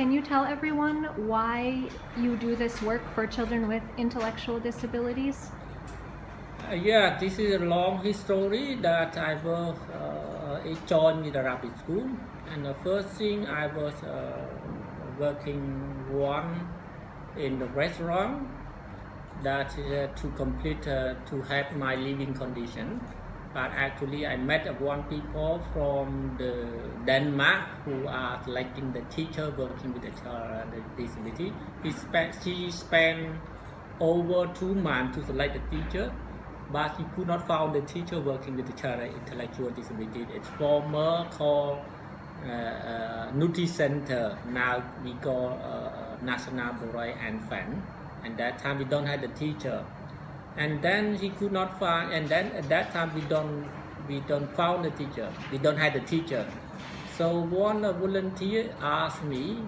can you tell everyone why you do this work for children with intellectual disabilities? Yeah, this is a long history that I was joined with the Arabic school, and the first thing I was working one in the restaurant that to complete to have my living condition. But actually, I met one people from the Denmark who are selecting the teacher working with the child disability. She spent over 2 months to select the teacher, but he could not find the teacher working with the child intellectual disability. It's former called Nutri Center. Now we call National Borai and Fan. And that time we don't have the teacher. And then he could not find, and then at that time we don't found the teacher. We don't have the teacher. So one volunteer asked me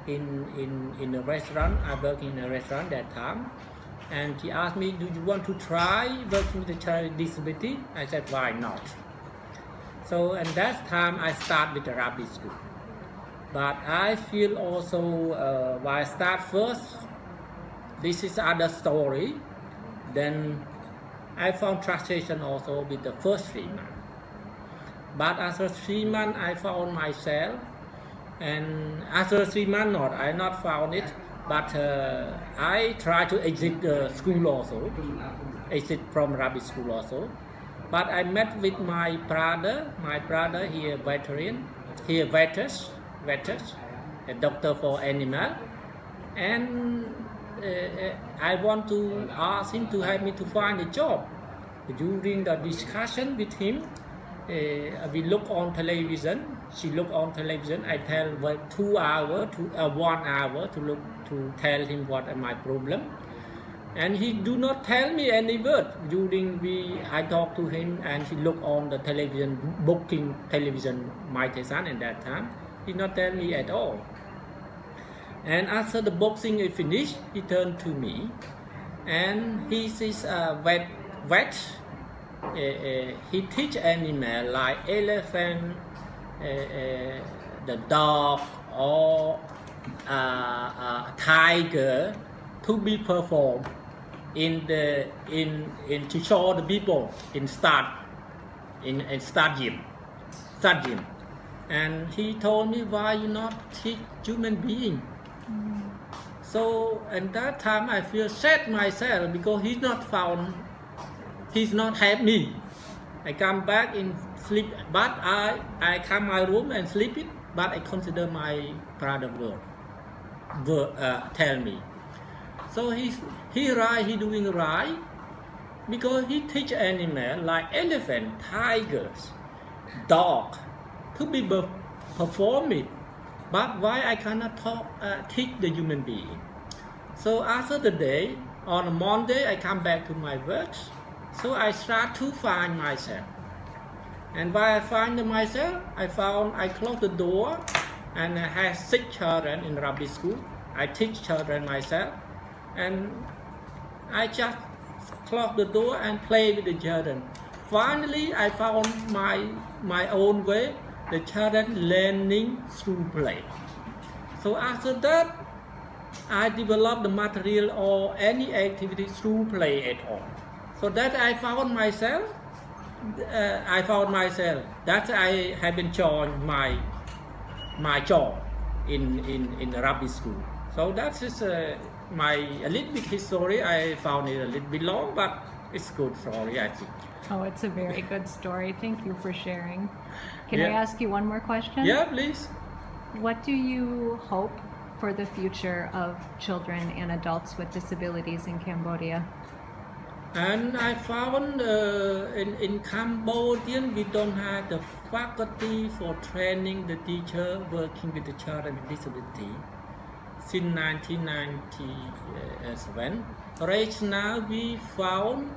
in a restaurant. I work in a restaurant that time, and he asked me, "Do you want to try working with the child with disability?" I said, "Why not?" So at that time I start with the Arabic school. But I feel also why I start first. This is other story. Then I found translation also with the first 3 months. But after 3 months, I found myself, and after 3 months, I not found it. But I try to exit the school also, exit from Arabic school also. But I met with my brother. My brother here veteran, here veterans, a doctor for animal, and I want to ask him to help me to find a job. During the discussion with him, we look on television. She look on television. I tell 2 hours to 1 hour to look to tell him what are my problem, and he do not tell me any word. During I talk to him, and he look on the television, booking television my Thaisan at that time. He not tell me at all. And after the boxing is finished, he turned to me, and he says, vet. He teach animal like elephant, the dog, or tiger to be performed in to show the people in start gym. And he told me, why you not teach human being? So at that time I feel sad myself because he's not help me. I come back in sleep, but I come my room and sleep it, but I consider my brother tell me. So he doing right because he teach animal like elephant, tigers, dog to be perform it. But why I cannot teach the human being? So after the day, on a Monday, I come back to my work. So I start to find myself. And while I find myself, I close the door, and I have 6 children in Arabic school. I teach children myself, and I just close the door and play with the children. Finally, I found my own way. The children learning through play. So after that, I develop the material or any activity through play at all. So that I found myself. That I have been joined my job in Arabic school. So that is a little bit history. I found it a little bit long, but it's good story, I think. Oh, it's a very good story. Thank you for sharing. Can I ask you one more question? Yeah, please. What do you hope for the future of children and adults with disabilities in Cambodia? And I found in Cambodia we don't have the faculty for training the teacher working with the children with disability since 1997. Right now we found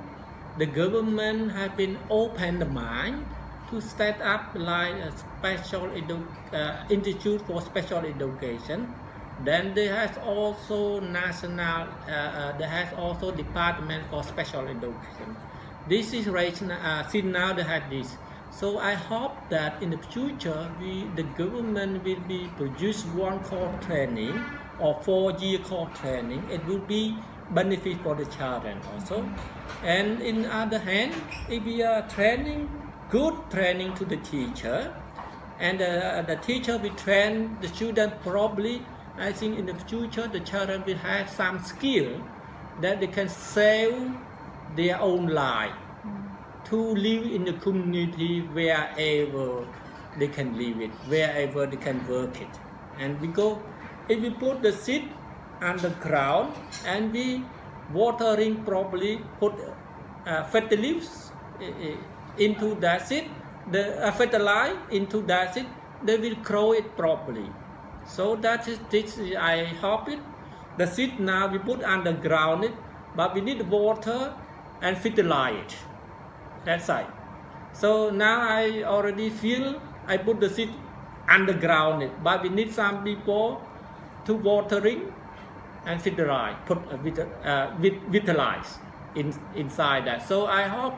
the government has been open the mind to set up like a special institute for special education. Then there has also department for special education. This is right now, since now they have this. So I hope that in the future the government will be produce one core training or 4-year core training. It will be benefit for the children also. And in other hand, if we are training good training to the teacher, and the teacher will train the student properly, I think in the future the children will have some skill that they can save their own life to live in the community wherever they can live it, wherever they can work it. And because if we put the seed underground and we watering properly, put fertilizers into that seed, the fertilize into that seed, they will grow it properly. So that is this. I hope it. The seed now we put underground it, but we need water and fertilize it. That's right. So now I already feel I put the seed underground it, but we need some people to watering and fertilize, put vitalize inside that. So I hope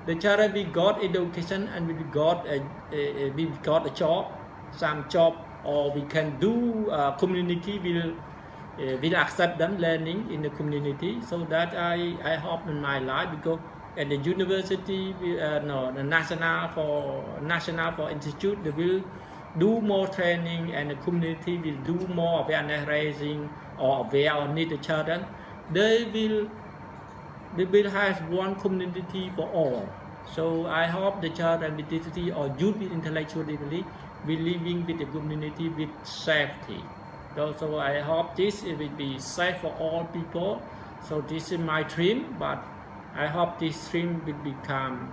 the children we got education and we got a job, some job, or we can do community will accept them learning in the community. So that I hope in my life, because at the university, the national for institute, they will do more training, and the community will do more awareness raising or aware or need the children. They will have one community for all. So I hope the children with disability or youth with intellectual disability will living with the community with safety. So I hope this will be safe for all people. So this is my dream, but I hope this dream will become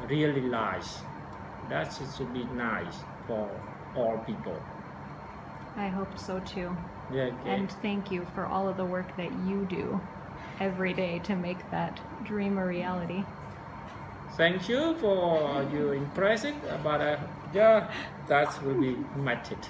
realized. That should be nice for all people. I hope so too. Yeah, okay. And thank you for all of the work that you do every day to make that dream a reality. Thank you for your impressive, but yeah, that will be matched.